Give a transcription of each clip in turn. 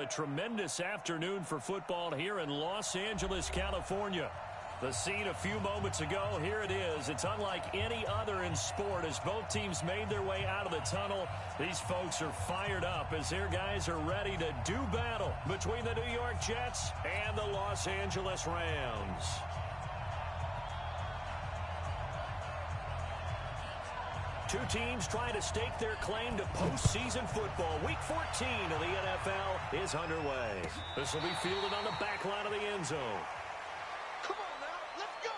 tremendous afternoon for football here in Los Angeles, California. The scene a few moments ago, here it is. It's unlike any other in sport as both teams made their way out of the tunnel. These folks are fired up as their guys are ready to do battle between the New York Jets and the Los Angeles Rams. Two teams trying to stake their claim to postseason football. Week 14 of the NFL is underway. This will be fielded on the back line of the end zone. Come on now, let's go!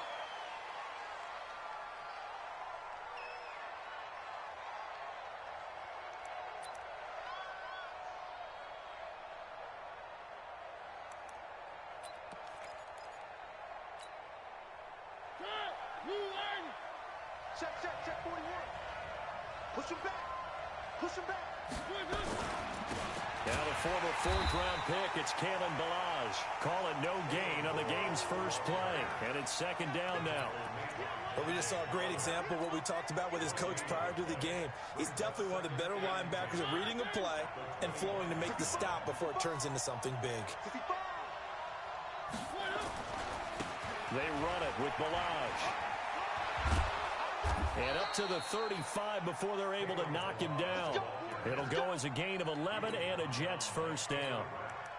Check 41. Push him back. Push him back. Now the former fourth-round pick, it's Kalen Balaj. Call it no gain on the game's first play. And it's second down now. Well, we just saw a great example of what we talked about with his coach prior to the game. He's definitely one of the better linebackers at reading a play and flowing to make the stop before it turns into something big. They run it with Balaj. And up to the 35 before they're able to knock him down. It'll go as a gain of 11 and a Jets first down.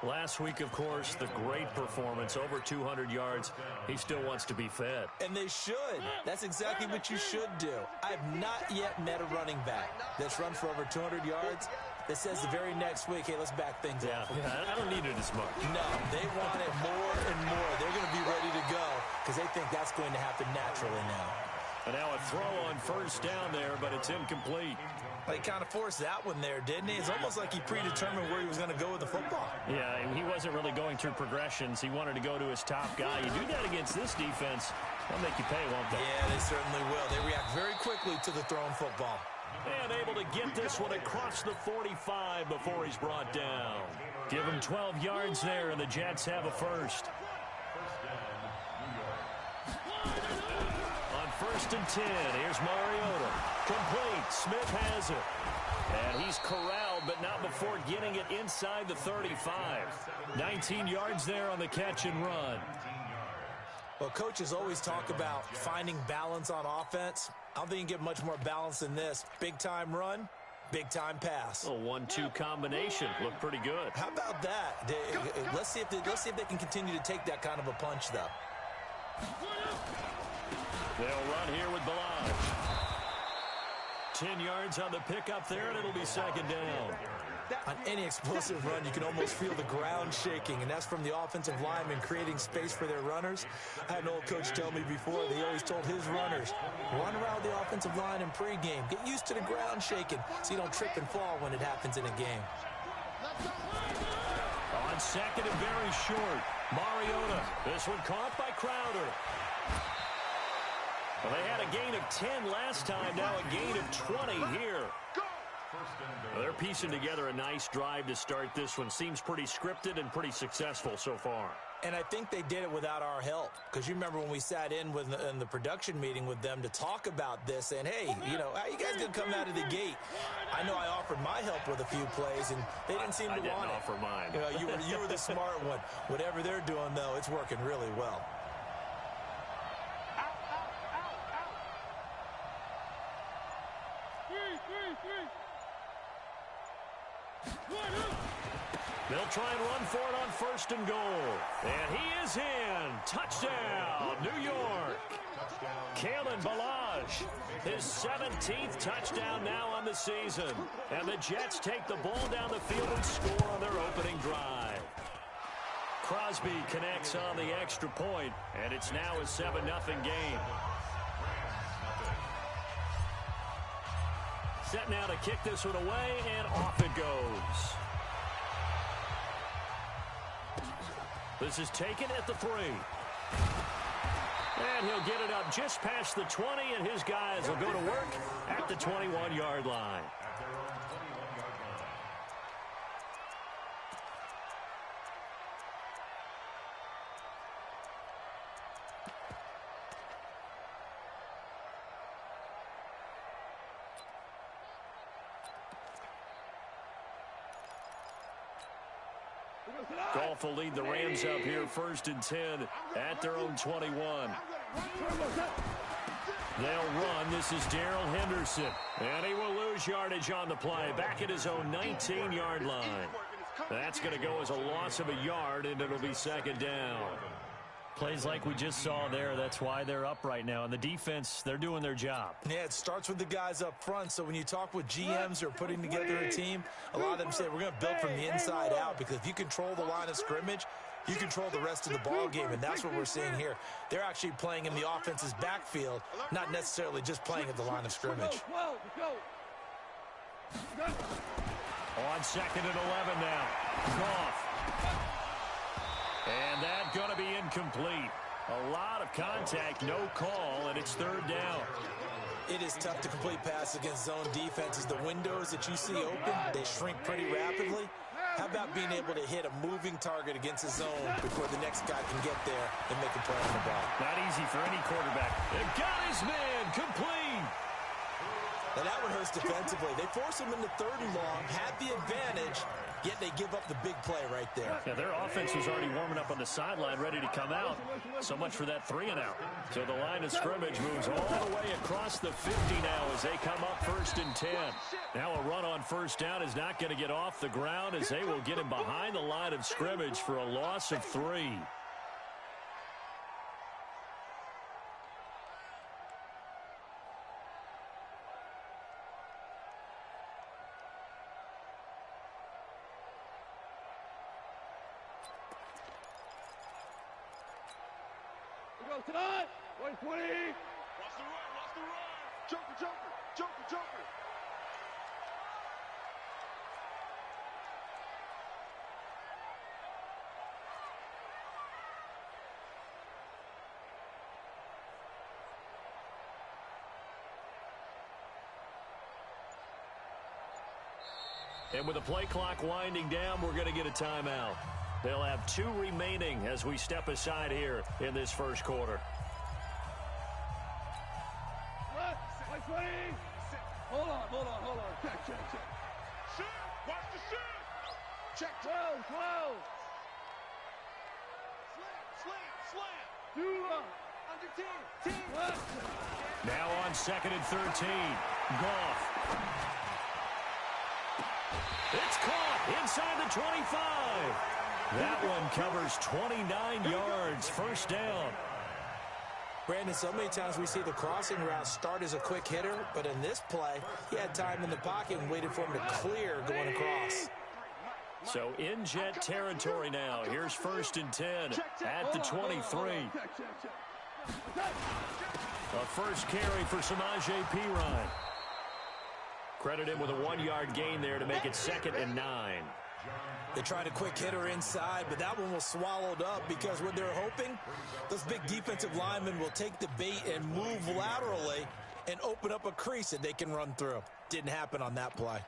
Last week, of course, the great performance, over 200 yards. He still wants to be fed. And they should. That's exactly what you should do. I've not yet met a running back that's run for over 200 yards that says the very next week, hey, let's back things up. I don't need it as much. No, they want it more and more. They're going to be ready to go because they think that's going to happen naturally now. And now a throw on first down there, but it's incomplete. He kind of forced that one there, didn't he? It's almost like he predetermined where he was going to go with the football. Yeah, he wasn't really going through progressions. He wanted to go to his top guy. You do that against this defense, they'll make you pay, won't they? Yeah, they certainly will. They react very quickly to the thrown football. And able to get this one across the 45 before he's brought down. Give him 12 yards there, and the Jets have a first. First and 10. Here's Mariota. Complete. Smith has it. And he's corralled, but not before getting it inside the 35. 19 yards there on the catch and run. Well, coaches always talk about finding balance on offense. I don't think you can get much more balance than this. Big-time run, big-time pass. A 1-2 combination. Looked pretty good. How about that? Let's see if they can continue to take that kind of a punch, though. They'll run here with Balaj. 10 yards on the pickup there, and it'll be second down. On any explosive run, you can almost feel the ground shaking, and that's from the offensive linemen creating space for their runners. I had an old coach tell me before, they always told his runners, run around the offensive line in pregame. Get used to the ground shaking so you don't trip and fall when it happens in a game. On second and very short, Mariota. This one caught by Crowder. Well, they had a gain of 10 last time, now a gain of 20 here. Well, they're piecing together a nice drive to start this one. Seems pretty scripted and pretty successful so far. And I think they did it without our help. Because you remember when we sat in the production meeting with them to talk about this, and hey, how you guys going to come out of the gate? I know I offered my help with a few plays, and they didn't seem to want it. I didn't offer mine. You were the smart one. Whatever they're doing, though, it's working really well. They'll try and run for it on first and goal. And he is in. Touchdown, New York. Kalen Balaj, his 17th touchdown now on the season. And the Jets take the ball down the field and score on their opening drive. Crosby connects on the extra point, and it's now a 7-0 game. Set now to kick this one away, and off it goes. This is taken at the 3. And he'll get it up just past the 20, and his guys will go to work at the 21-yard line. Goff will lead the Rams up here 1st and 10 at their own 21. They'll run. This is Darrell Henderson. And he will lose yardage on the play. Back at his own 19-yard line. That's going to go as a loss of a yard, and it'll be 2nd down. Plays like we just saw there. That's why they're up right now. And the defense, they're doing their job. Yeah, it starts with the guys up front. So when you talk with GMs who are putting together a team, a lot of them say we're going to build from the inside out, because if you control the line of scrimmage, you control the rest of the ball game, and that's what we're seeing here. They're actually playing in the offense's backfield, not necessarily just playing at the line of scrimmage. On 2nd and 11 now. Goff. And that's going to be incomplete. A lot of contact, no call, and it's 3rd down. It is tough to complete pass against zone defenses. The windows that you see open, they shrink pretty rapidly. How about being able to hit a moving target against a zone before the next guy can get there and make a play on the ball? Not easy for any quarterback. They got his man complete. Now that one hurts defensively. They force him into 3rd and long, had the advantage, yet they give up the big play right there. Yeah, their offense was already warming up on the sideline, ready to come out. So much for that 3-and-out. So the line of scrimmage moves all the way across the 50 now as they come up 1st and 10. Now a run on 1st down is not going to get off the ground, as they will get him behind the line of scrimmage for a loss of 3. Tonight, 120. Watch the run, watch the run. Joker, Joker, Joker, Joker. And with the play clock winding down, we're going to get a timeout. They'll have 2 remaining as we step aside here in this 1st quarter. Hold on. Check. Shoot! Watch the shoot! Check. 12. Slam. Under 10. Now on 2nd and 13. Goff. It's caught inside the 25. That one covers 29 yards. 1st down. Brandon, so many times we see the crossing route start as a quick hitter, but in this play, he had time in the pocket and waited for him to clear going across. So in jet territory now. Here's 1st and 10 at the 23. A first carry for Samaje Perine. Credit him with a 1-yard gain there to make it 2nd and 9. They tried a quick hitter inside, but that one was swallowed up, because what they're hoping, those big defensive linemen will take the bait and move laterally and open up a crease that they can run through. Didn't happen on that play.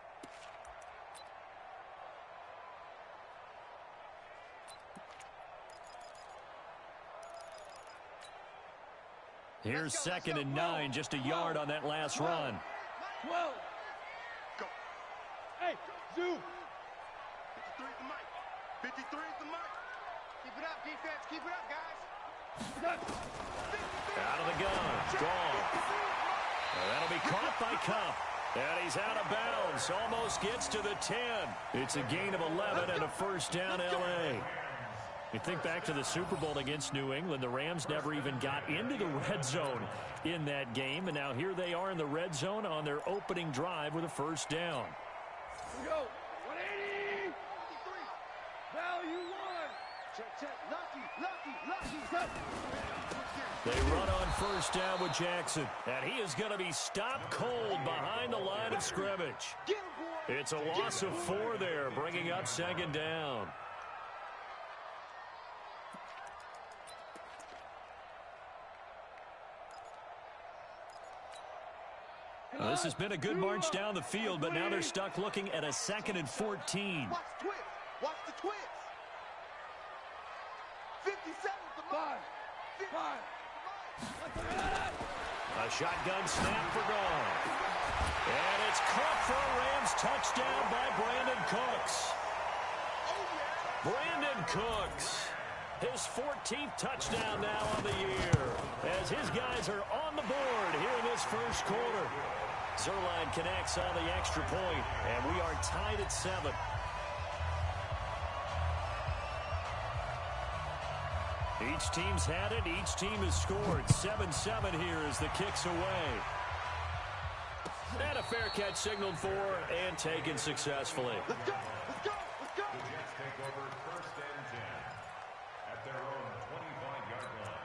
Here's 2nd and 9, just a yard on that last run. 12. Go. Hey, Zoo. 53 is the mic. Keep it up, defense. Keep it up, guys. Out of the gun. Gone. That'll be caught by Cup. And he's out of bounds. Almost gets to the 10. It's a gain of 11 and a 1st down, L.A. You think back to the Super Bowl against New England, the Rams never even got into the red zone in that game. And now here they are in the red zone on their opening drive with a 1st down. Here we go. 180. Value 1. Check. Lucky. They run on 1st down with Jackson. And he is going to be stopped cold behind the line of scrimmage. It's a loss of 4 there, bringing up 2nd down. Well, this has been a good march down the field, but now they're stuck looking at a 2nd and 14. Watch the twist. 57 the mark. 5. A shotgun snap for goal. And it's caught for a Rams touchdown by Brandon Cooks. Brandon Cooks. His 14th touchdown now on the year, as his guys are on the board here in this first quarter. Zerline connects on the extra point, and we are tied at 7. Each team's had it. Each team has scored. 7-7 here as the kick's away. And a fair catch signaled for and taken successfully. Let's go! Let's go! Let's go! The Jets take over 1st and 10 at their own 25-yard line.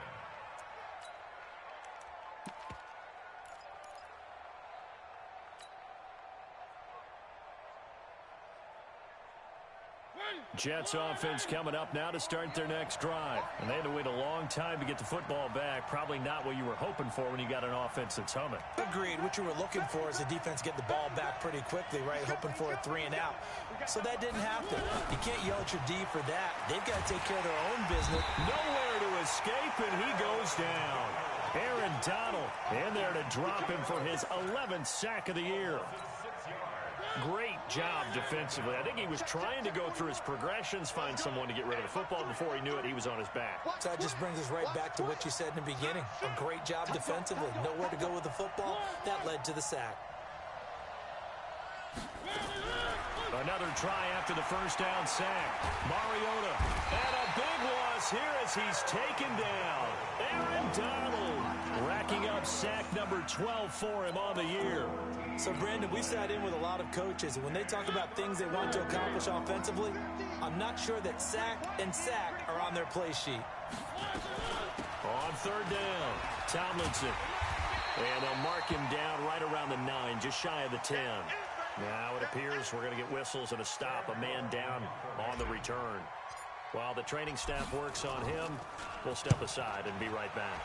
Jets offense coming up now to start their next drive. And they had to wait a long time to get the football back. Probably not what you were hoping for when you got an offense that's humming. Agreed. What you were looking for is the defense get the ball back pretty quickly, right? Hoping for a 3 and out. So that didn't happen. You can't yell at your D for that. They've got to take care of their own business. Nowhere to escape, and he goes down. Aaron Donald in there to drop him for his 11th sack of the year. Great job defensively. I think he was trying to go through his progressions, find someone to get rid of the football. Before he knew it, he was on his back. So that just brings us right back to what you said in the beginning. A great job defensively. Nowhere to go with the football. That led to the sack. Another try after the first down sack. Mariota. And a big loss here as he's taken down. Aaron Donald racking up sack number 12 for him on the year. So, Brandon, we sat in with a lot of coaches, and when they talk about things they want to accomplish offensively, I'm not sure that sack and sack are on their play sheet. On 3rd down, Tomlinson. And they'll mark him down right around the 9, just shy of the 10. Now it appears we're going to get whistles and a stop, a man down on the return. While the training staff works on him, we'll step aside and be right back.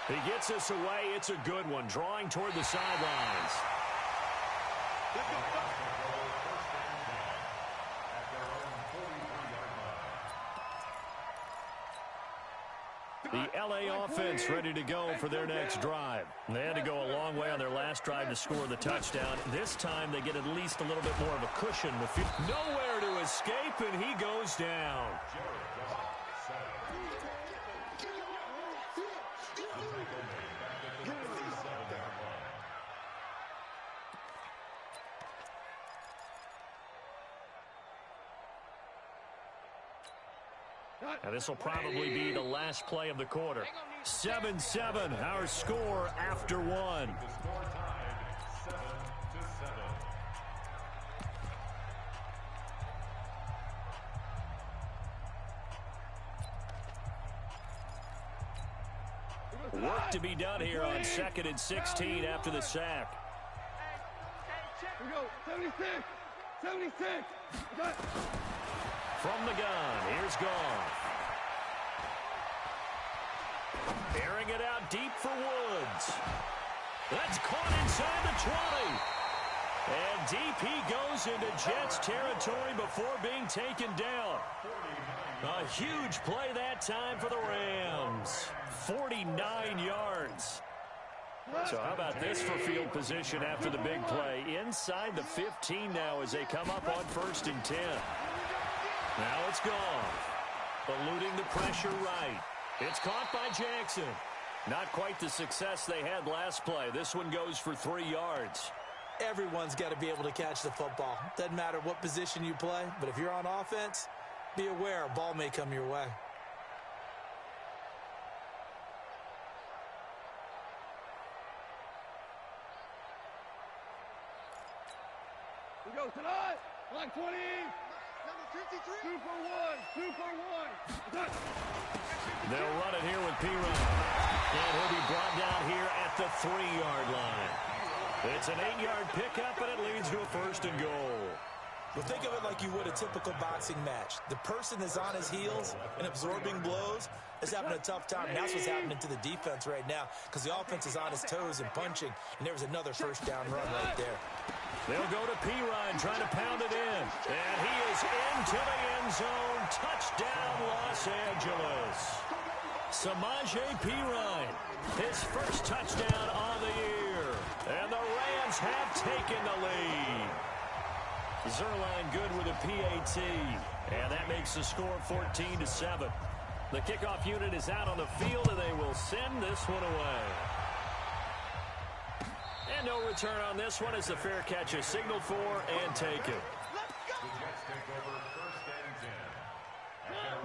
He gets us away. It's a good one, drawing toward the sidelines. The LA offense ready to go for their next drive. They had to go a long way on their last drive to score the touchdown. This time they get at least a little bit more of a cushion. Nowhere to escape, and he goes down. Now this will probably be the last play of the quarter. 7-7, our score after 1. The score tied 7-7. Work to be done here on 2nd and 16 after the sack. Here we go. 76. 76. From the gun, here's Goff. Airing it out deep for Woods. That's caught inside the 20. And deep he goes into Jets territory before being taken down. A huge play that time for the Rams. 49 yards. So how about this for field position after the big play? Inside the 15 now as they come up on 1st and 10. Now it's Goff, eluding the pressure right. It's caught by Jackson. Not quite the success they had last play. This one goes for 3 yards. Everyone's got to be able to catch the football. Doesn't matter what position you play, but if you're on offense, be aware a ball may come your way. We go tonight. Line 20. Number 53. 2 for 1. 2 for 1. They'll run it here with P-Run. And he'll be brought down here at the 3-yard line. It's an 8-yard pickup, and it leads to a 1st and goal. Well, think of it like you would a typical boxing match. The person that's on his heels and absorbing blows is having a tough time. And that's what's happening to the defense right now because the offense is on his toes and punching. And there was another 1st down run right there. They'll go to P-Ryan trying to pound it in. And he is into the end zone. Touchdown, Los Angeles. Samaje P-Ryan, his 1st touchdown on the year. And the Rams have taken the lead. Zerline good with a PAT. And that makes the score 14-7. The kickoff unit is out on the field, and they will send this one away. And no return on this one as the fair catch is signaled for and taken.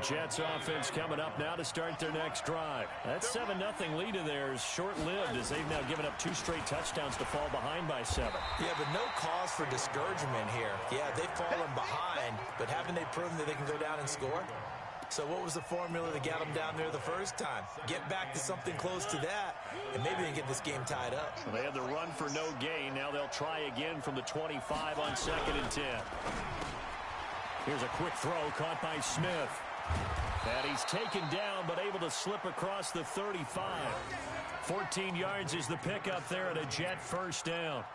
Jets offense coming up now to start their next drive. That 7-0 lead of theirs short-lived as they've now given up 2 straight touchdowns to fall behind by 7. Yeah, but no cause for discouragement here. Yeah, they've fallen behind, but haven't they proven that they can go down and score? So what was the formula that got them down there the first time? Get back to something close to that, and maybe they can get this game tied up. Well, they had the run for no gain. Now they'll try again from the 25 on 2nd and 10. Here's a quick throw caught by Smith. And he's taken down, but able to slip across the 35. 14 yards is the pickup there at a Jet first down.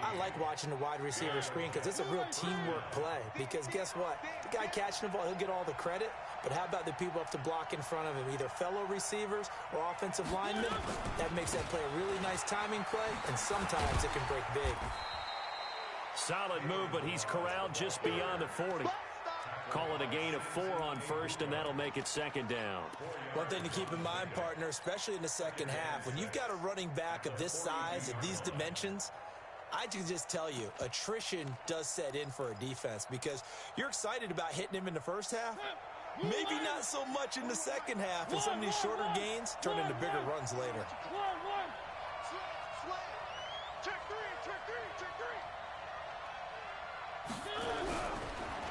I like watching the wide receiver screen because it's a real teamwork play. Because guess what? The guy catching the ball, he'll get all the credit. But how about the people up to block in front of him, either fellow receivers or offensive linemen? That makes that play a really nice timing play, and sometimes it can break big. Solid move, but he's corralled just beyond the 40. Call it a gain of 4 on first, and that'll make it 2nd down. One thing to keep in mind, partner, especially in the second half, when you've got a running back of this size, of these dimensions, I can just tell you, attrition does set in for a defense because you're excited about hitting him in the first half. Maybe not so much in the second half, and some of these shorter gains turn into bigger runs later.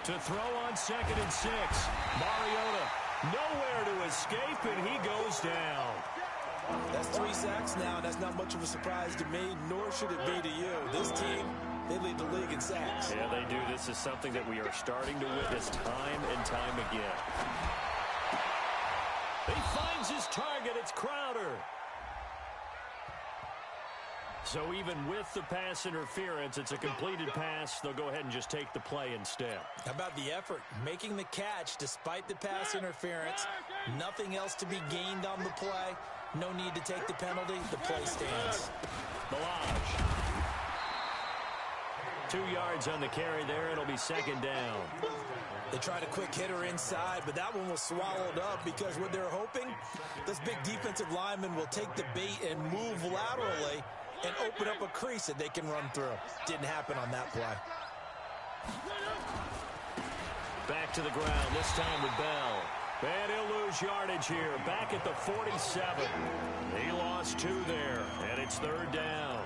To throw on 2nd and 6. Mariota nowhere to escape, and he goes down. That's 3 sacks now, and that's not much of a surprise to me, nor should it be to you. This team, they lead the league in sacks. Yeah, they do. This is something that we are starting to witness time and time again. He finds his target. It's Crowder. So even with the pass interference, it's a completed pass. They'll go ahead and just take the play instead. How about the effort? Making the catch despite the pass interference. Nothing else to be gained on the play. No need to take the penalty. The play stands. Balaj. 2 yards on the carry there. It'll be 2nd down. They tried a quick hitter inside, but that one was swallowed up because what they're hoping, this big defensive lineman will take the bait and move laterally and open up a crease that they can run through. Didn't happen on that play. Back to the ground, this time with Bell. And he'll lose yardage here. Back at the 47. He lost 2 there, and it's 3rd down.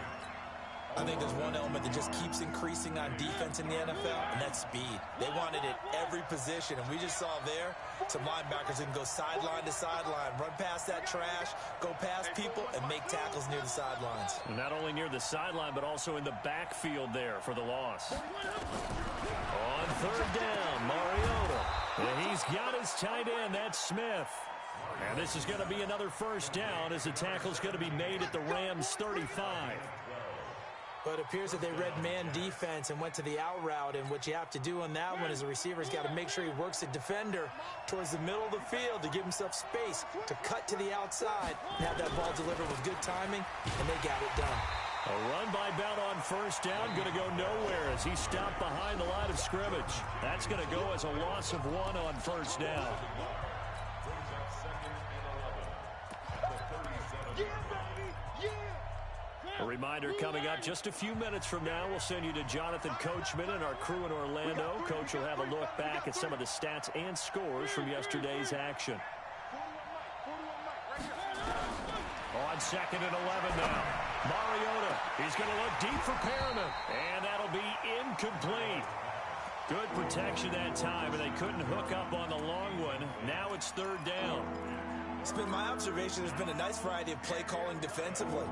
I think there's one element that just keeps increasing on defense in the NFL, and that's speed. They want it at every position, and we just saw there some linebackers that can go sideline to sideline, run past that trash, go past people, and make tackles near the sidelines. Not only near the sideline, but also in the backfield there for the loss. On 3rd down, Mariota. And he's got his tight end. That's Smith. And this is going to be another first down as the tackle's going to be made at the Rams' 35. But it appears that they read man defense and went to the out route, and what you have to do on that one is the receiver's got to make sure he works the defender towards the middle of the field to give himself space to cut to the outside and have that ball delivered with good timing, and they got it done. A run by Bell on first down, going to go nowhere as he stopped behind the line of scrimmage. That's going to go as a loss of 1 on first down. A reminder coming up just a few minutes from now, we'll send you to Jonathan Coachman and our crew in Orlando. Coach will have a look back at some of the stats and scores from yesterday's action. On 2nd and 11 now. Mariota, he's going to look deep for Perriman, and that'll be incomplete. Good protection that time, and they couldn't hook up on the long one. Now it's 3rd down. It's been my observation there's been a nice variety of play calling defensively.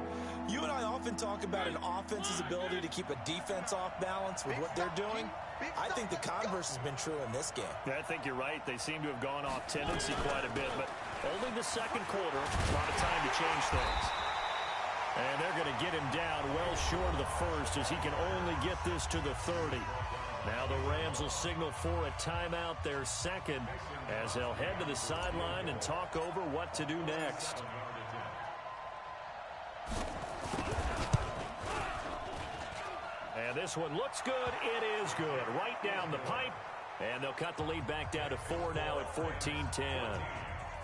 You and I often talk about an offense's ability to keep a defense off balance with what they're doing. I think the converse has been true in this game. Yeah, I think you're right. They seem to have gone off tendency quite a bit, but only the 2nd quarter, a lot of time to change things. And they're going to get him down well short of the 1st as he can only get this to the 30. Now the Rams will signal for a timeout, their 2nd, as they'll head to the sideline and talk over what to do next. And this one looks good. It is good. Right down the pipe. And they'll cut the lead back down to 4 now at 14-10.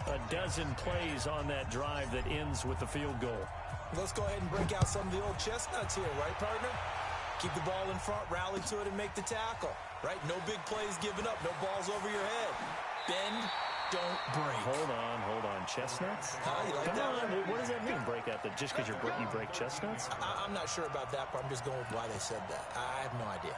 A dozen plays on that drive that ends with the field goal. Let's go ahead and break out some of the old chestnuts here, right, partner? Keep the ball in front, rally to it, and make the tackle, right? No big plays given up, no balls over your head. Bend, don't break. Hold on. Chestnuts? You like Come that on. one? What does that mean, break out? That just because you break chestnuts? I'm not sure about that, but I'm just going with why they said that. I have no idea.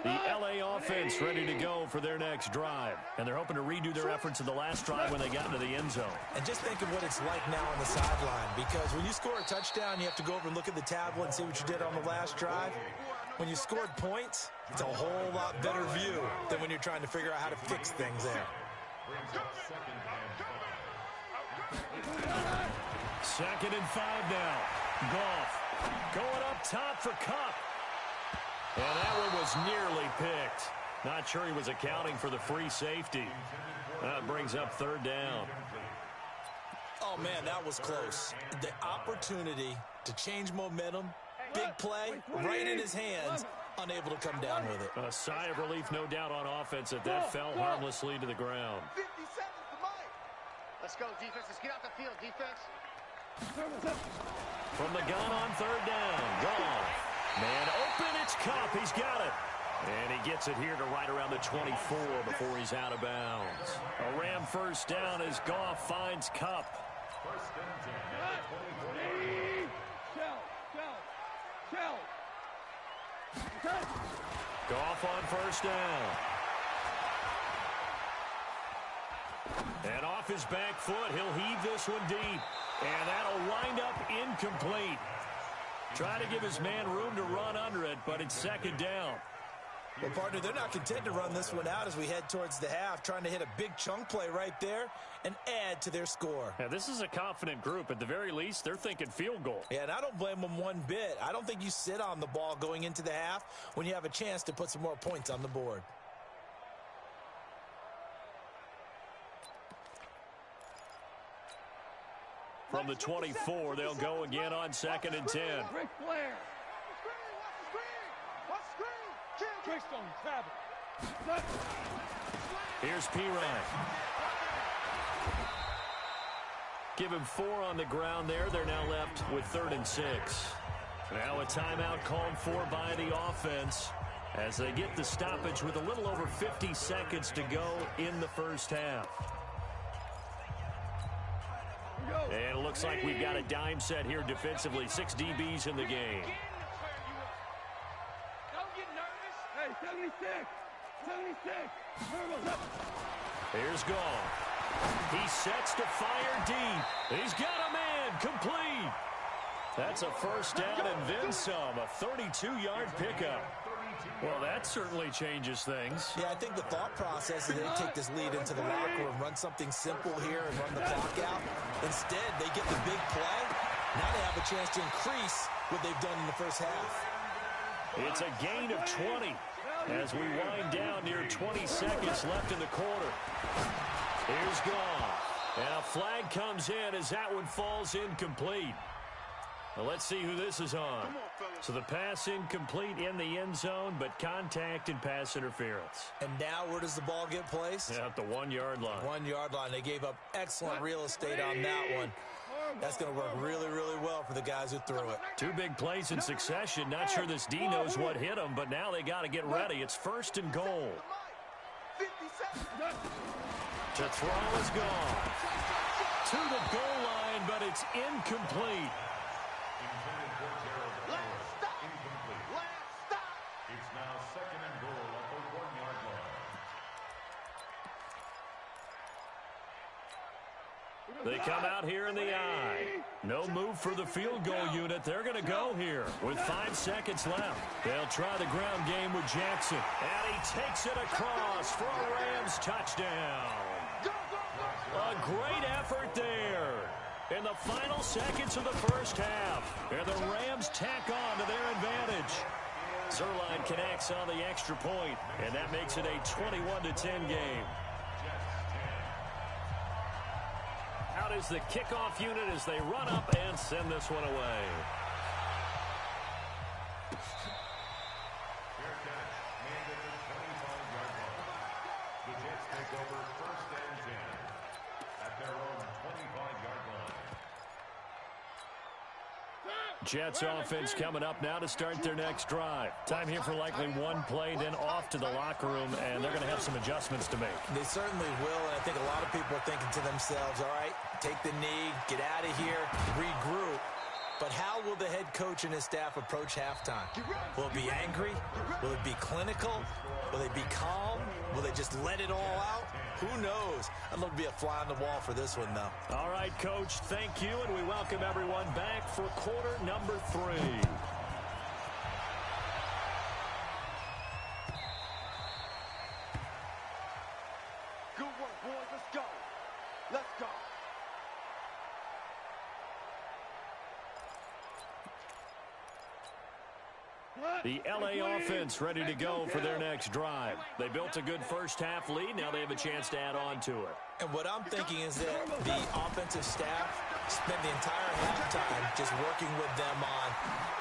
The L.A. offense ready to go for their next drive. And they're hoping to redo their efforts in the last drive when they got into the end zone. And just think of what it's like now on the sideline, because when you score a touchdown, you have to go over and look at the tablet and see what you did on the last drive. When you scored points, it's a whole lot better view than when you're trying to figure out how to fix things there. Second and 5 now. Goff going up top for Kupp. And that one was nearly picked. Not sure he was accounting for the free safety. That brings up 3rd down. Oh, man, that was close. The opportunity to change momentum, big play, right in his hands, unable to come down with it. A sigh of relief, no doubt, on offense that fell harmlessly to the ground. 50 seconds to Mike. Let's go, defense. Let's get out the field, defense. From the gun on 3rd down. Goff. Man open, it's Kupp. He's got it. And he gets it here to right around the 24 before he's out of bounds. A Ram 1st down as Goff finds Kupp. Goff on 1st down. And off his back foot, he'll heave this one deep. And that'll wind up incomplete. Trying to give his man room to run under it, but it's 2nd down. Well, partner, they're not content to run this one out as we head towards the half, trying to hit a big chunk play right there and add to their score. Yeah, this is a confident group. At the very least, they're thinking field goal. Yeah, and I don't blame them one bit. I don't think you sit on the ball going into the half when you have a chance to put some more points on the board. From the 24, they'll go again on 2nd and 10. Rick Flair. Here's Pirine. Give him 4 on the ground there. They're now left with 3rd and 6. Now a timeout called for by the offense as they get the stoppage with a little over 50 seconds to go in the first half. And it looks like we've got a dime set here defensively. 6 DBs in the game. Don't get nervous. Hey, 76. 76. Here's Goff. He sets to fire deep. He's got a man. Complete. That's a 1st down and then some. A 32-yard pickup. Well, that certainly changes things. Yeah, I think the thought process is they take this lead into the locker room, run something simple here and run the clock out. Instead, they get the big play. Now they have a chance to increase what they've done in the first half. It's a gain of 20 as we wind down near 20 seconds left in the quarter. Here's Goff. And a flag comes in as that one falls incomplete. Well, let's see who this is on. So the pass incomplete in the end zone, but contact and pass interference. And now where does the ball get placed? Yeah, at the 1-yard line. 1-yard line. They gave up excellent real estate on that one. That's going to work really, really well for the guys who threw it. 2 big plays in succession. Not sure this D knows what hit him, but now they got to get ready. It's 1st and goal. To throw is gone. To the goal line, but it's incomplete. It's now 2nd and goal at the 1-yard line. They come out here in the eye. No move for the field goal unit. They're going to go here with 5 seconds left. They'll try the ground game with Jackson. And he takes it across for a Rams touchdown. A great effort there in the final seconds of the first half. And the Rams tack on to their advantage. Zerline connects on the extra point, and that makes it a 21-10 game. out is the kickoff unit as they run up and send this one away. Fair catch, made at the 25-yard line. The Jets take over 1st and 10 at their own 25-yard line. Jets offense coming up now to start their next drive. Time here for likely one play, then off to the locker room, and they're going to have some adjustments to make. They certainly will, and I think a lot of people are thinking to themselves, all right, take the knee, get out of here, regroup. But how will the head coach and his staff approach halftime? Will it be angry? Will it be clinical? Will they be calm? Will they just let it all out? Who knows? I'd love to be a fly on the wall for this one, though. All right, Coach, thank you, and we welcome everyone back for quarter number 3. Good work, boys. Let's go. Let's go. The L.A. offense ready to go for their next drive. They built a good first-half lead. Now they have a chance to add on to it. And what I'm thinking is that the offensive staff spent the entire halftime just working with them on,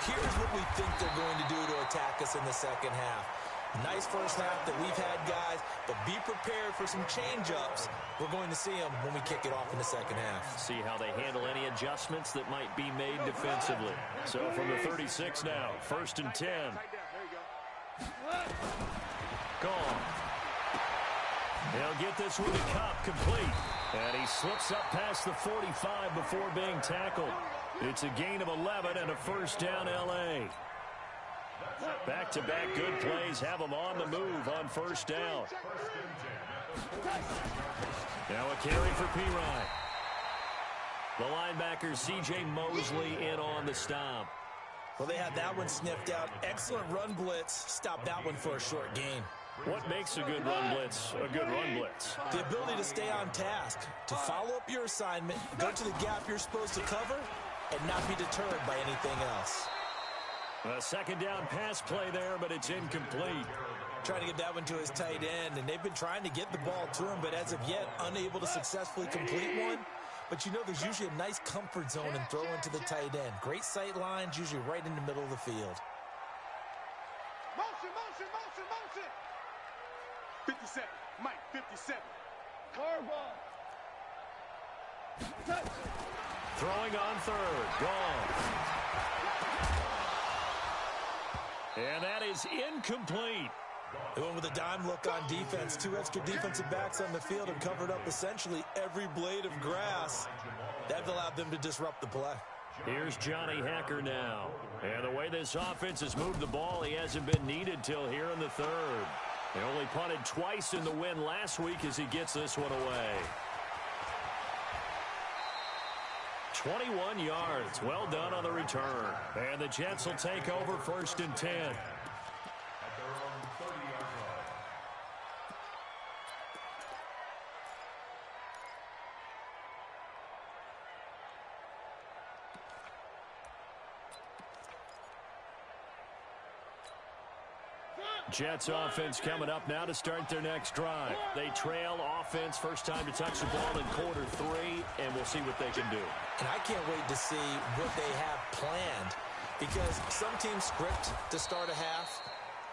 here's what we think they're going to do to attack us in the second half. Nice first half that we've had, guys, but be prepared for some change-ups. We're going to see them when we kick it off in the second half. See how they handle any adjustments that might be made defensively. So from the 36 now, 1st and 10. Gone. He'll get this with a cup complete. And he slips up past the 45 before being tackled. It's a gain of 11 and a first down L.A. Back-to-back good plays have them on the move on first down. Now a carry for Pirine. The linebacker C.J. Mosley in on the stop. Well, they had that one sniffed out. Excellent run blitz. Stop that one for a short gain. What makes a good run blitz a good run blitz? The ability to stay on task, to follow up your assignment, go to the gap you're supposed to cover, and not be deterred by anything else. A second down pass play there, but it's incomplete. Trying to get that one to his tight end, and they've been trying to get the ball to him, but as of yet, unable to successfully complete one. But you know there's usually a nice comfort zone and throw into the tight end. Great sight lines, usually right in the middle of the field. Motion, motion, motion, motion. 57. Mike, 57. Car ball. Touch. Throwing on third. Gone. And that is incomplete. They went with a dime look on defense. 2 extra defensive backs on the field and covered up essentially every blade of grass. That allowed them to disrupt the play. Here's Johnny Hacker now. And the way this offense has moved the ball, he hasn't been needed till here in the third. They only punted twice in the win last week as he gets this one away. 21 yards. Well done on the return. And the Jets will take over 1st and 10. Jets offense coming up now to start their next drive. They trail offense, first time to touch the ball in quarter 3, and we'll see what they can do. And I can't wait to see what they have planned, because some teams script to start a half.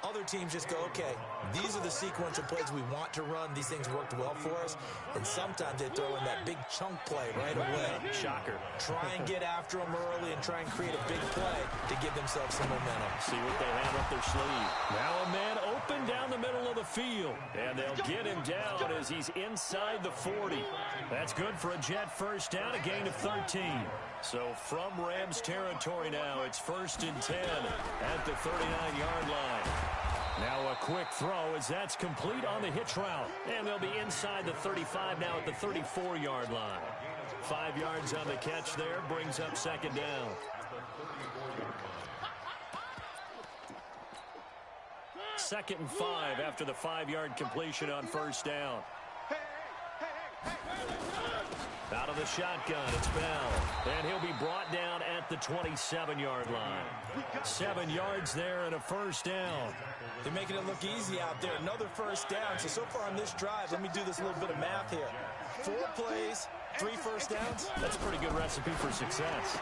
Other teams just go, okay, these are the sequence of plays we want to run. These things worked well for us. And sometimes they throw in that big chunk play right away. Shocker. Try and get after them early and try and create a big play to give themselves some momentum. See what they have up their sleeve. Now a man open down the middle of the field. And they'll get him down as he's inside the 40. That's good for a Jet first down, a gain of 13. So from Rams territory now, it's 1st and 10 at the 39-yard line. Now a quick throw as that's complete on the hitch route. And they'll be inside the 35 now at the 34-yard line. 5 yards on the catch there, brings up second down. Second and 5 after the 5-yard completion on first down. Out of the shotgun, it's Bell. And he'll be brought down at the 27-yard line. 7 yards there and a first down. They're making it look easy out there. Another first down. So far on this drive, let me do this little bit of math here. 4 plays, 3 first downs. That's a pretty good recipe for success.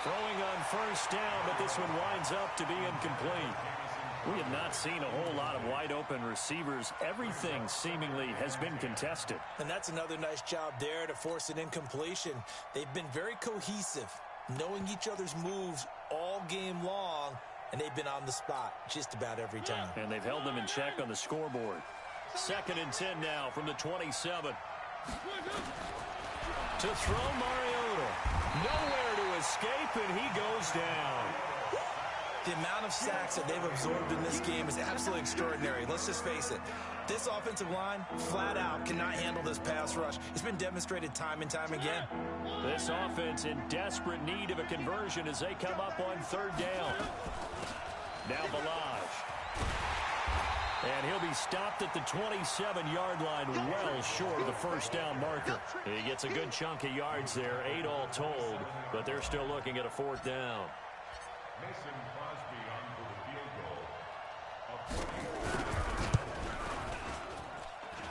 Throwing on first down, but this one winds up to be incomplete. We have not seen a whole lot of wide-open receivers. Everything seemingly has been contested. And that's another nice job there to force an incompletion. They've been very cohesive, knowing each other's moves all game long, and they've been on the spot just about every time. And they've held them in check on the scoreboard. 2nd and 10 now from the 27. To throw Mariota. Nowhere to escape, and he goes down. The amount of sacks that they've absorbed in this game is absolutely extraordinary. Let's just face it. This offensive line, flat out, cannot handle this pass rush. It's been demonstrated time and time again. This offense in desperate need of a conversion as they come up on 3rd down. Now Balaj. And he'll be stopped at the 27-yard line, well short of the first down marker. He gets a good chunk of yards there, 8 all told, but they're still looking at a 4th down. Mason Crosby on for the field goal.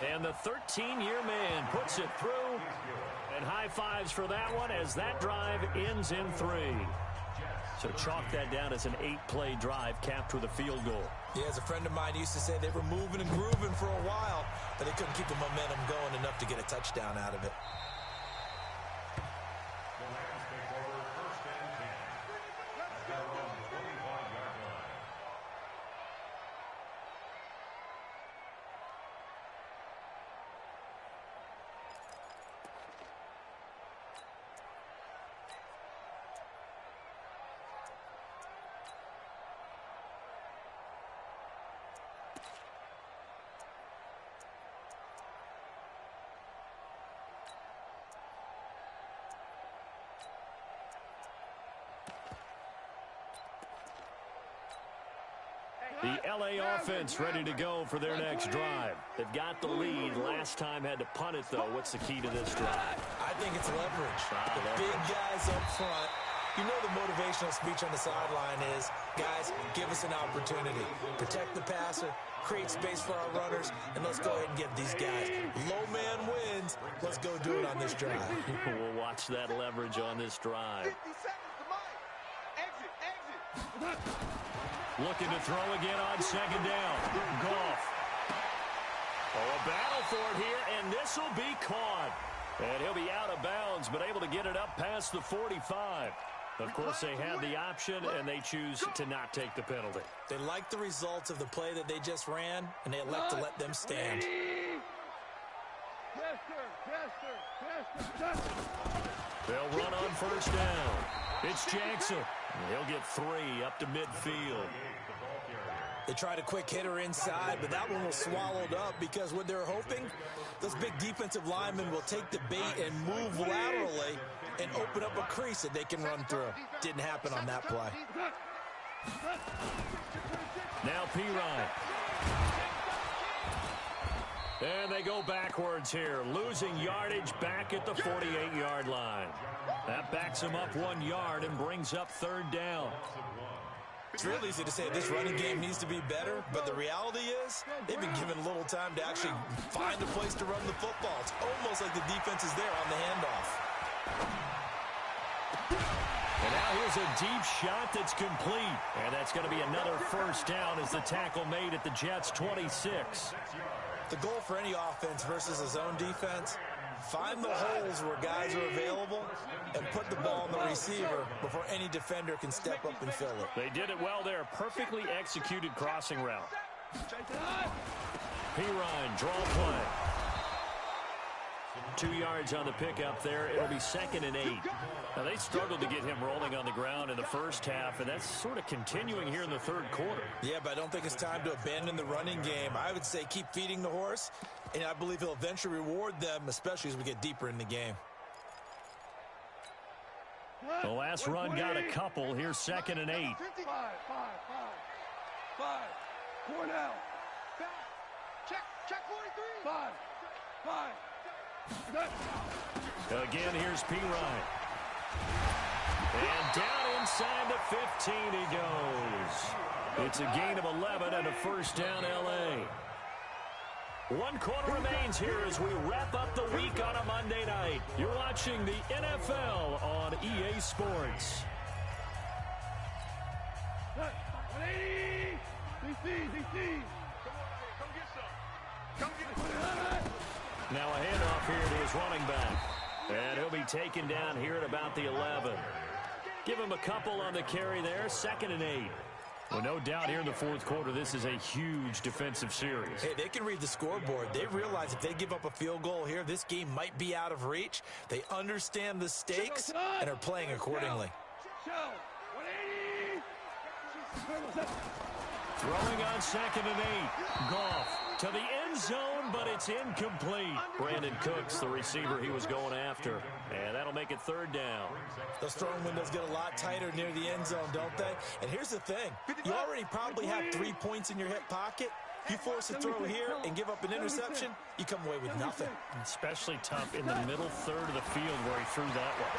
And the 13-year man puts it through. And high fives for that one as that drive ends in 3. So chalk that down as an 8-play drive capped with a field goal. Yeah, as a friend of mine used to say, they were moving and grooving for a while, but they couldn't keep the momentum going enough to get a touchdown out of it. The Rams take over 1st and 10 at their own 25-yard line. The L.A. offense ready to go for their next drive. They've got the lead. Last time had to punt it, though. What's the key to this drive? I think it's leverage. The big guys up front. You know the motivational speech on the sideline is, guys, give us an opportunity. Protect the passer, create space for our runners, and let's go ahead and get these guys. Low man wins. Let's go do it on this drive. We'll watch that leverage on this drive. 50 seconds to mine. Exit. Looking to throw again on 2nd down. Goff. Oh, a battle for it here, and this will be caught. And he'll be out of bounds, but able to get it up past the 45. Of course, they had the option, and they choose to not take the penalty. They like the results of the play that they just ran, and they elect to let them stand. They'll run on 1st down. It's Jackson. He'll get 3 up to midfield. They tried a quick hitter inside, but that one was swallowed up because what they're hoping, those big defensive linemen will take the bait and move laterally and open up a crease that they can run through. Didn't happen on that play. Now Pirine. And they go backwards here, losing yardage back at the 48-yard line. That backs them up 1 yard and brings up 3rd down. It's real easy to say this running game needs to be better, but the reality is they've been given little time to actually find a place to run the football. It's almost like the defense is there on the handoff. And now here's a deep shot that's complete. And that's going to be another 1st down as the tackle made at the Jets' 26. The goal for any offense versus a zone defense, find the holes where guys are available and put the ball on the receiver before any defender can step up and fill it. They did it well there. Perfectly executed crossing route. Pirine, draw play. 2 yards on the pickup there. It'll be 2nd and 8. Now, they struggled to get him rolling on the ground in the first half, and that's sort of continuing here in the 3rd quarter. Yeah, but I don't think it's time to abandon the running game. I would say keep feeding the horse, and I believe he'll eventually reward them, especially as we get deeper in the game. The last run got a couple. Here's 2nd and 8. 5. Cornell. Check 43. 5. Again, here's Pirine. And down inside the 15 he goes. It's a gain of 11 and a 1st down, L.A. 1 quarter remains here as we wrap up the week on a Monday night. You're watching the NFL on EA Sports. 180! DC! Come get some. Now a handoff here to his running back. And he'll be taken down here at about the 11. Give him a couple on the carry there. 2nd and 8. Well, no doubt here in the 4th quarter, this is a huge defensive series. Hey, they can read the scoreboard. They realize if they give up a field goal here, this game might be out of reach. They understand the stakes and are playing accordingly. Throwing on 2nd and 8. Goff to the end zone, but it's incomplete. Brandon Cooks, the receiver he was going after. And that'll make it 3rd down. Those throwing windows get a lot tighter near the end zone, don't they? And here's the thing. You already probably have 3 points in your hip pocket. You force a throw here and give up an interception, you come away with nothing. Especially tough in the middle third of the field where he threw that one.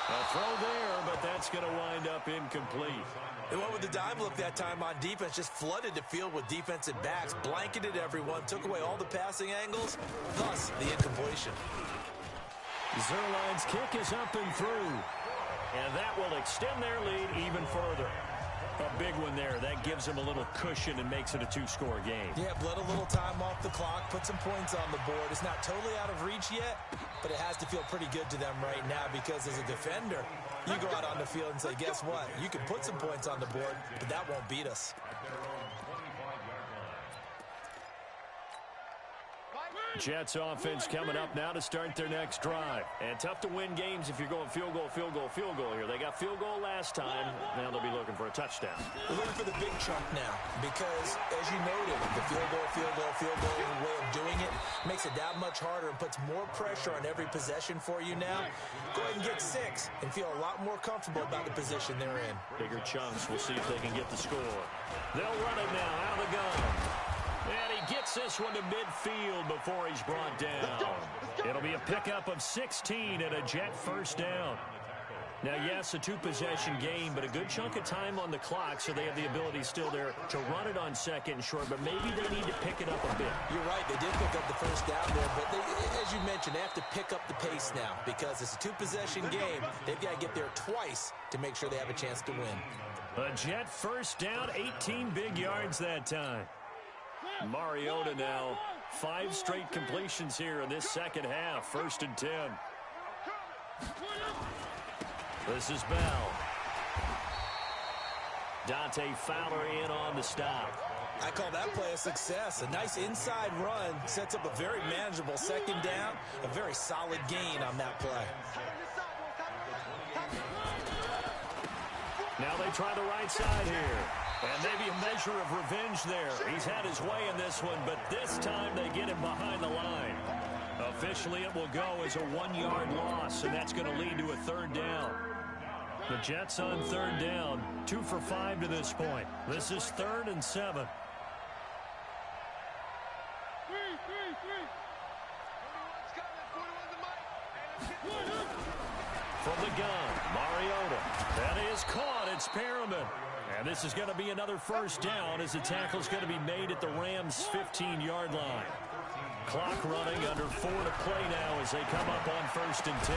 A throw there, but that's going to wind up incomplete. They went with the dime look that time on defense, just flooded the field with defensive backs, blanketed everyone, took away all the passing angles, thus the incompletion. Zerline's kick is up and through, and that will extend their lead even further. A big one there. That gives them a little cushion and makes it a 2-score game. Yeah, bled a little time off the clock, put some points on the board. It's not totally out of reach yet, but it has to feel pretty good to them right now because as a defender, you go out on the field and say, guess what? You can put some points on the board, but that won't beat us. Jets offense coming up now to start their next drive. And tough to win games if you're going field goal here. They got field goal last time. Now they'll be looking for a touchdown. We're looking for the big chunk now because, as you noted, the field goal way of doing it makes it that much harder and puts more pressure on every possession for you now. Go ahead and get 6 and feel a lot more comfortable about the position they're in. Bigger chunks. We'll see if they can get the score. They'll run it now out of the gun. And he gets this one to midfield before he's brought down. It'll be a pickup of 16 and a Jet first down. Now, yes, a 2-possession game, but a good chunk of time on the clock, so they have the ability still there to run it on 2nd and short, but maybe they need to pick it up a bit. You're right. They did pick up the first down there, but as you mentioned, they have to pick up the pace now because it's a 2-possession game. They've got to get there twice to make sure they have a chance to win. A Jet first down, 18 big yards that time. Mariota now, 5 straight completions here in this second half. 1st and 10. This is Bell. Dante Fowler in on the stop. I call that play a success. A nice inside run sets up a very manageable 2nd down. A very solid gain on that play. Now they try the right side here. And maybe a measure of revenge there. He's had his way in this one, but this time they get him behind the line. Officially, it will go as a 1-yard loss, and that's going to lead to a 3rd down. The Jets on 3rd down, 2 for 5 to this point. This is 3rd and 7. From the gun, Mariota. That is caught. It's Perriman. And this is going to be another first down as the tackle's going to be made at the Rams' 15-yard line. Clock running, under 4 to play now as they come up on 1st and 10.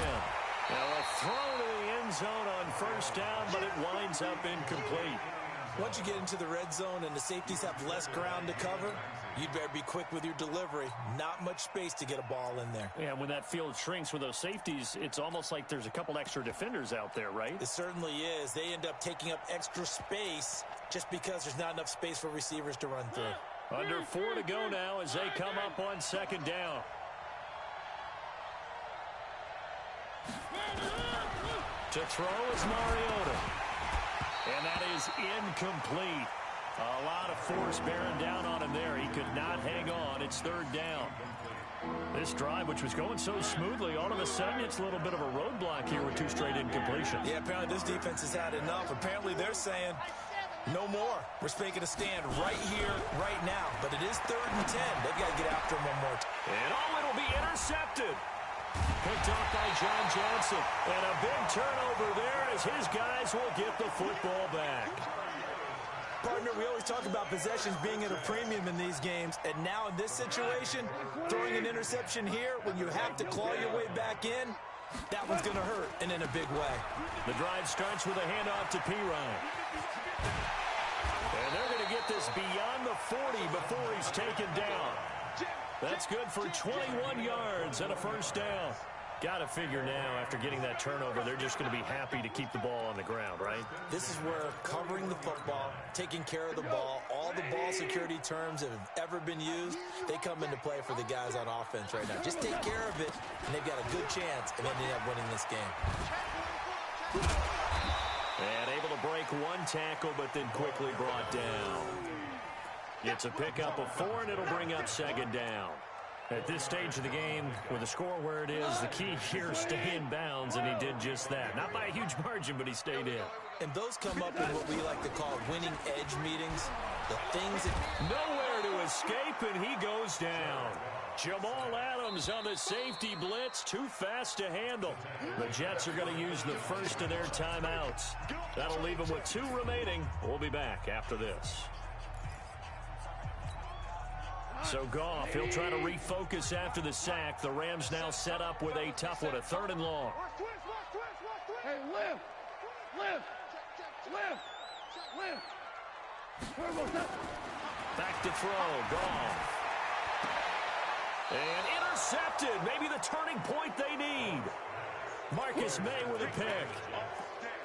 Now a throw to the end zone on 1st down, but it winds up incomplete. Once you get into the red zone and the safeties have less ground to cover, you'd better be quick with your delivery. Not much space to get a ball in there. Yeah, when that field shrinks with those safeties, it's almost like there's a couple extra defenders out there, right? It certainly is. They end up taking up extra space just because there's not enough space for receivers to run through. Under 4 to go now as they come up on 2nd down. To throw is Mariota. And that is incomplete. A lot of force bearing down on him there. He could not hang on. It's 3rd down. This drive, which was going so smoothly, all of a sudden it's a little bit of a roadblock here with 2 straight incompletions. Yeah, apparently this defense has had enough. Apparently they're saying, no more. We're making a stand right here, right now. But it is 3rd and 10. They've got to get after him one more time. And it'll be intercepted. Picked off by John Johnson. And a big turnover there as his guys will get the football back. partner, we always talk about possessions being at a premium in these games, and now in this situation, throwing an interception here when you have to claw your way back in, that one's going to hurt, and in a big way. The drive starts with a handoff to Pirine. And they're going to get this beyond the 40 before he's taken down. That's good for 21 yards and a first down. Got to figure now, after getting that turnover, they're just going to be happy to keep the ball on the ground, right? This is where covering the football, taking care of the ball, all the ball security terms that have ever been used, they come into play for the guys on offense right now. Just take care of it, and they've got a good chance of ending up winning this game. And able to break one tackle, but then quickly brought down. It's a pickup of 4, and it'll bring up second down. At this stage of the game, with the score where it is, the key here is stay in bounds, and he did just that. Not by a huge margin, but he stayed in. And those come up in what we like to call winning edge meetings. The things that... Nowhere to escape, and he goes down. Jamal Adams on the safety blitz, too fast to handle. The Jets are going to use the first of their timeouts. That'll leave them with 2 remaining. We'll be back after this. So Goff, he'll try to refocus after the sack. The Rams now set up with a tough one, a 3rd and long. Hey, lift! Back to throw, Goff. And intercepted, maybe the turning point they need. Marcus May with a pick.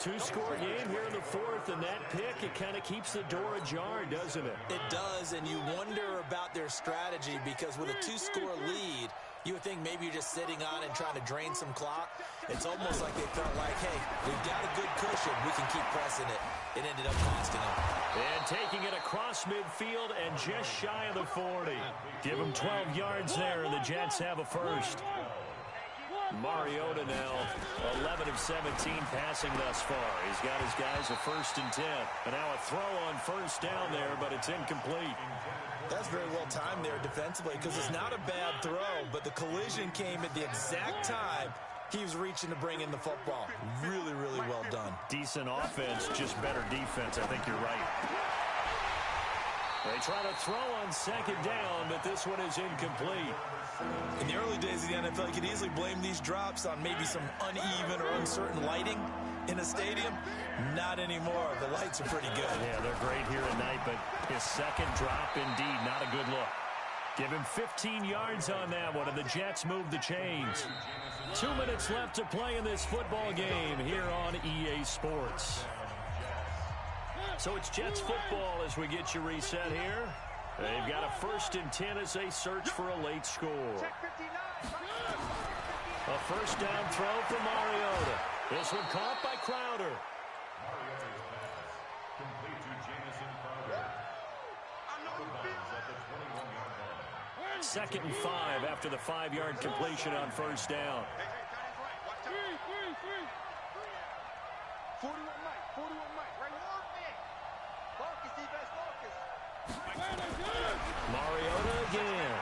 2-score game here in the 4th, and that pick, it kind of keeps the door ajar, doesn't it? It does, and you wonder about their strategy because with a 2-score lead, you would think maybe you're just sitting on and trying to drain some clock. It's almost like they felt like, hey, we've got a good cushion. We can keep pressing it. It ended up costing them. And taking it across midfield and just shy of the 40. Give them 12 yards there, and the Jets have a first. Mariota now 11 of 17 passing thus far. He's got his guys a 1st and 10. And now a throw on first down there, but it's incomplete. That's very well timed there defensively because it's not a bad throw, but the collision came at the exact time he was reaching to bring in the football. Really, really well done. Decent offense, just better defense. I think you're right. They try to throw on 2nd down, but this one is incomplete. In the early days of the NFL, you could easily blame these drops on maybe some uneven or uncertain lighting in a stadium. Not anymore. The lights are pretty good. Yeah, they're great here tonight, but his 2nd drop, indeed, not a good look. Give him 15 yards on that one, and the Jets move the chains. 2 minutes left to play in this football game here on EA Sports. So it's Jets football as we get you reset here. They've got a 1st and 10 as they search for a late score. A 1st down throw for Mariota. This one caught by Crowder. 2nd and 5 after the 5-yard completion on 1st down. 41 Mike, right here. Focus, defense, focus. Mariota again.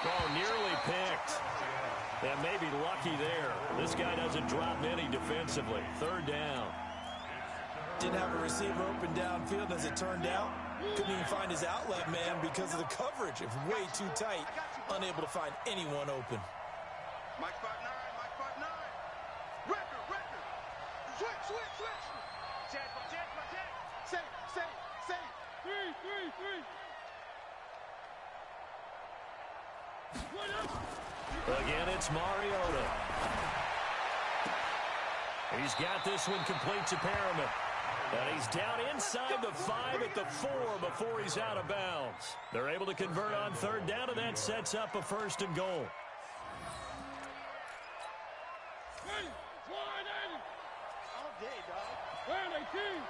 Oh, nearly picked. And maybe lucky there. This guy doesn't drop many defensively. 3rd down. Didn't have a receiver open downfield as it turned out. Couldn't even find his outlet man because of the coverage. It was way too tight. Unable to find anyone open. Mike 5'9", Mike 5'9". Record. Switch. Jet. Safe. 3. Again, it's Mariota. He's got this one complete to Perriman. And he's down inside the 5 at the 4 before he's out of bounds. They're able to convert on 3rd down, and that sets up a 1st and goal. All day, dog. Where they team?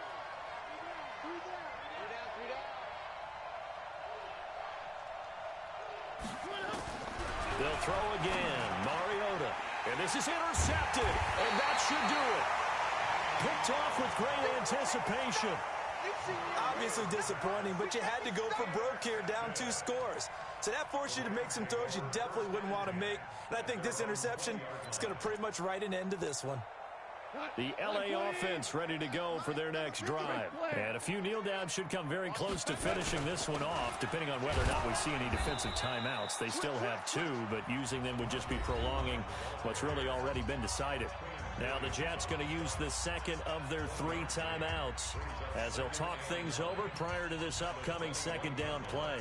3 down. They'll throw again. Mariota. And this is intercepted. And that should do it. Picked off with great anticipation. Obviously disappointing, but you had to go for broke here, down 2 scores. So that forced you to make some throws you definitely wouldn't want to make. And I think this interception is going to pretty much write an end to this one. The LA offense ready to go for their next drive. And a few kneel downs should come very close to finishing this one off, depending on whether or not we see any defensive timeouts. They still have 2, but using them would just be prolonging what's really already been decided. Now the Jets going to use the second of their 3 timeouts as they'll talk things over prior to this upcoming second down play.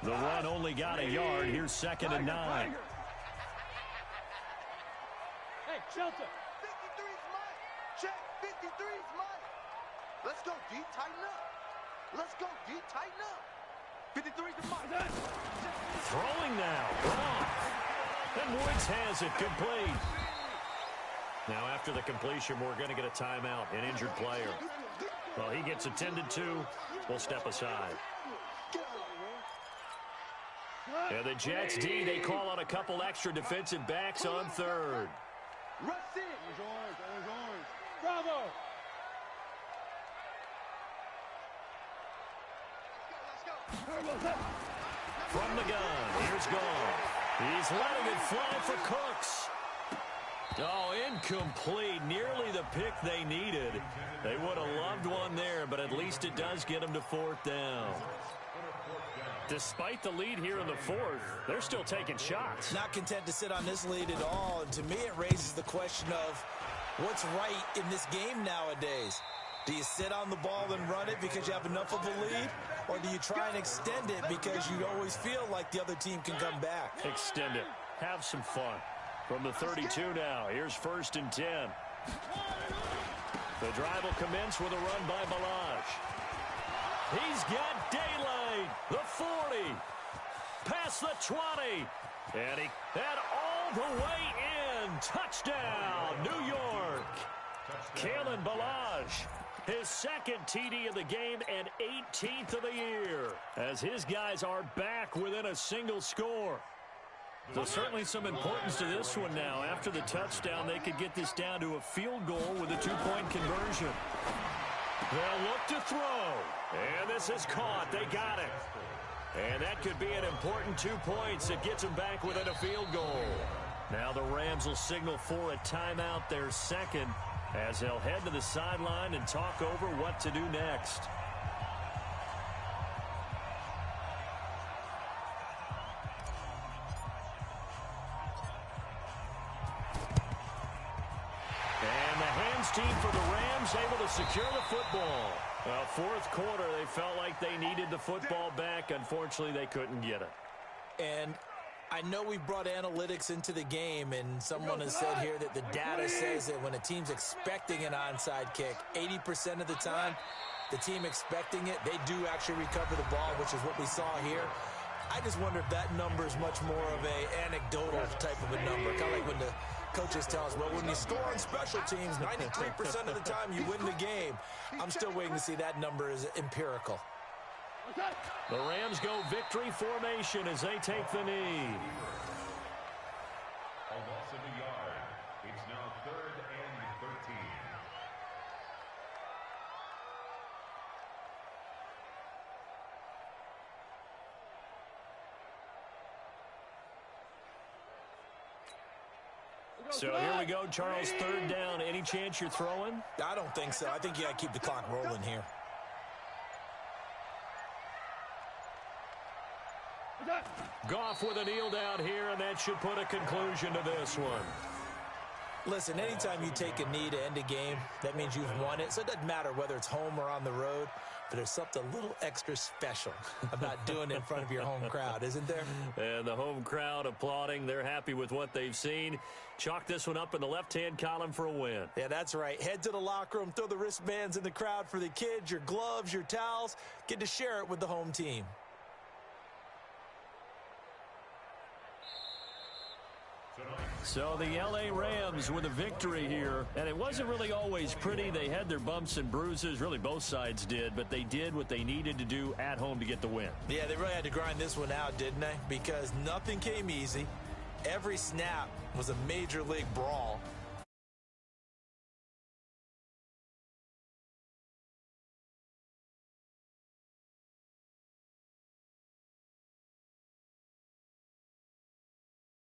The run only got a yard. Here's 2nd and 9. Hey, shelter. 53's mine. Check. 53's mine. Let's go, D. Tighten up. Let's go, D. Tighten up. 53's mine. Throwing now. Wrong. And Woods has it complete. Now after the completion, we're going to get a timeout, an injured player. Well, he gets attended to. We'll step aside. And the Jets D, they call on a couple extra defensive backs on 3rd. Rush in. Orange. Bravo. Let's go. From the gun, here's Gone. He's letting it fly for Cooks. Oh, incomplete. Nearly the pick they needed. They would have loved one there, but at least it does get them to 4th down. Despite the lead here in the 4th, they're still taking shots. Not content to sit on this lead at all. And to me, it raises the question of what's right in this game nowadays. Do you sit on the ball and run it because you have enough of a lead? Or do you try and extend it because you always feel like the other team can come back? Extend it. Have some fun. From the 32 now, here's 1st and 10. The drive will commence with a run by Balazs. He's got daylight. The 40. Past the 20. And all the way in. Touchdown, New York. Kalen Balazs, his 2nd TD of the game and 18th of the year, as his guys are back within a single score. So certainly some importance to this one now. After the touchdown, they could get this down to a field goal with a 2-point conversion. They'll look to throw. And this is caught. They got it. And that could be an important 2 points. It gets them back within a field goal. Now the Rams will signal for a timeout, their 2nd, as they'll head to the sideline and talk over what to do next. And the hands team for the Rams able to secure the football. Well, 4th quarter, they felt like they needed the football back. Unfortunately, they couldn't get it. And I know we brought analytics into the game, and someone has said here that the data says that when a team's expecting an onside kick, 80% of the time, the team expecting it, they do actually recover the ball, which is what we saw here. I just wonder if that number is much more of a anecdotal type of a number, kind of like when the coaches tell us, well, when you score on special teams, 93% of the time you win the game. I'm still waiting to see that number is empirical. The Rams go victory formation as they take the knee. A loss of a yard. It's now 3rd and 13. So here we go, Charles, 3rd down. Any chance you're throwing? I don't think so. I think you got to keep the clock rolling here. Goff with a kneel down here, and that should put a conclusion to this one. Listen, anytime you take a knee to end a game, that means you've won it. So it doesn't matter whether it's home or on the road, but there's something a little extra special about doing it in front of your home crowd, isn't there? And the home crowd applauding. They're happy with what they've seen. Chalk this one up in the left-hand column for a win. Yeah, that's right. Head to the locker room, throw the wristbands in the crowd for the kids, your gloves, your towels. Get to share it with the home team. So the L.A. Rams with a victory here, and it wasn't really always pretty. They had their bumps and bruises, really both sides did, but they did what they needed to do at home to get the win. Yeah, they really had to grind this one out, didn't they? Because nothing came easy. Every snap was a major league brawl.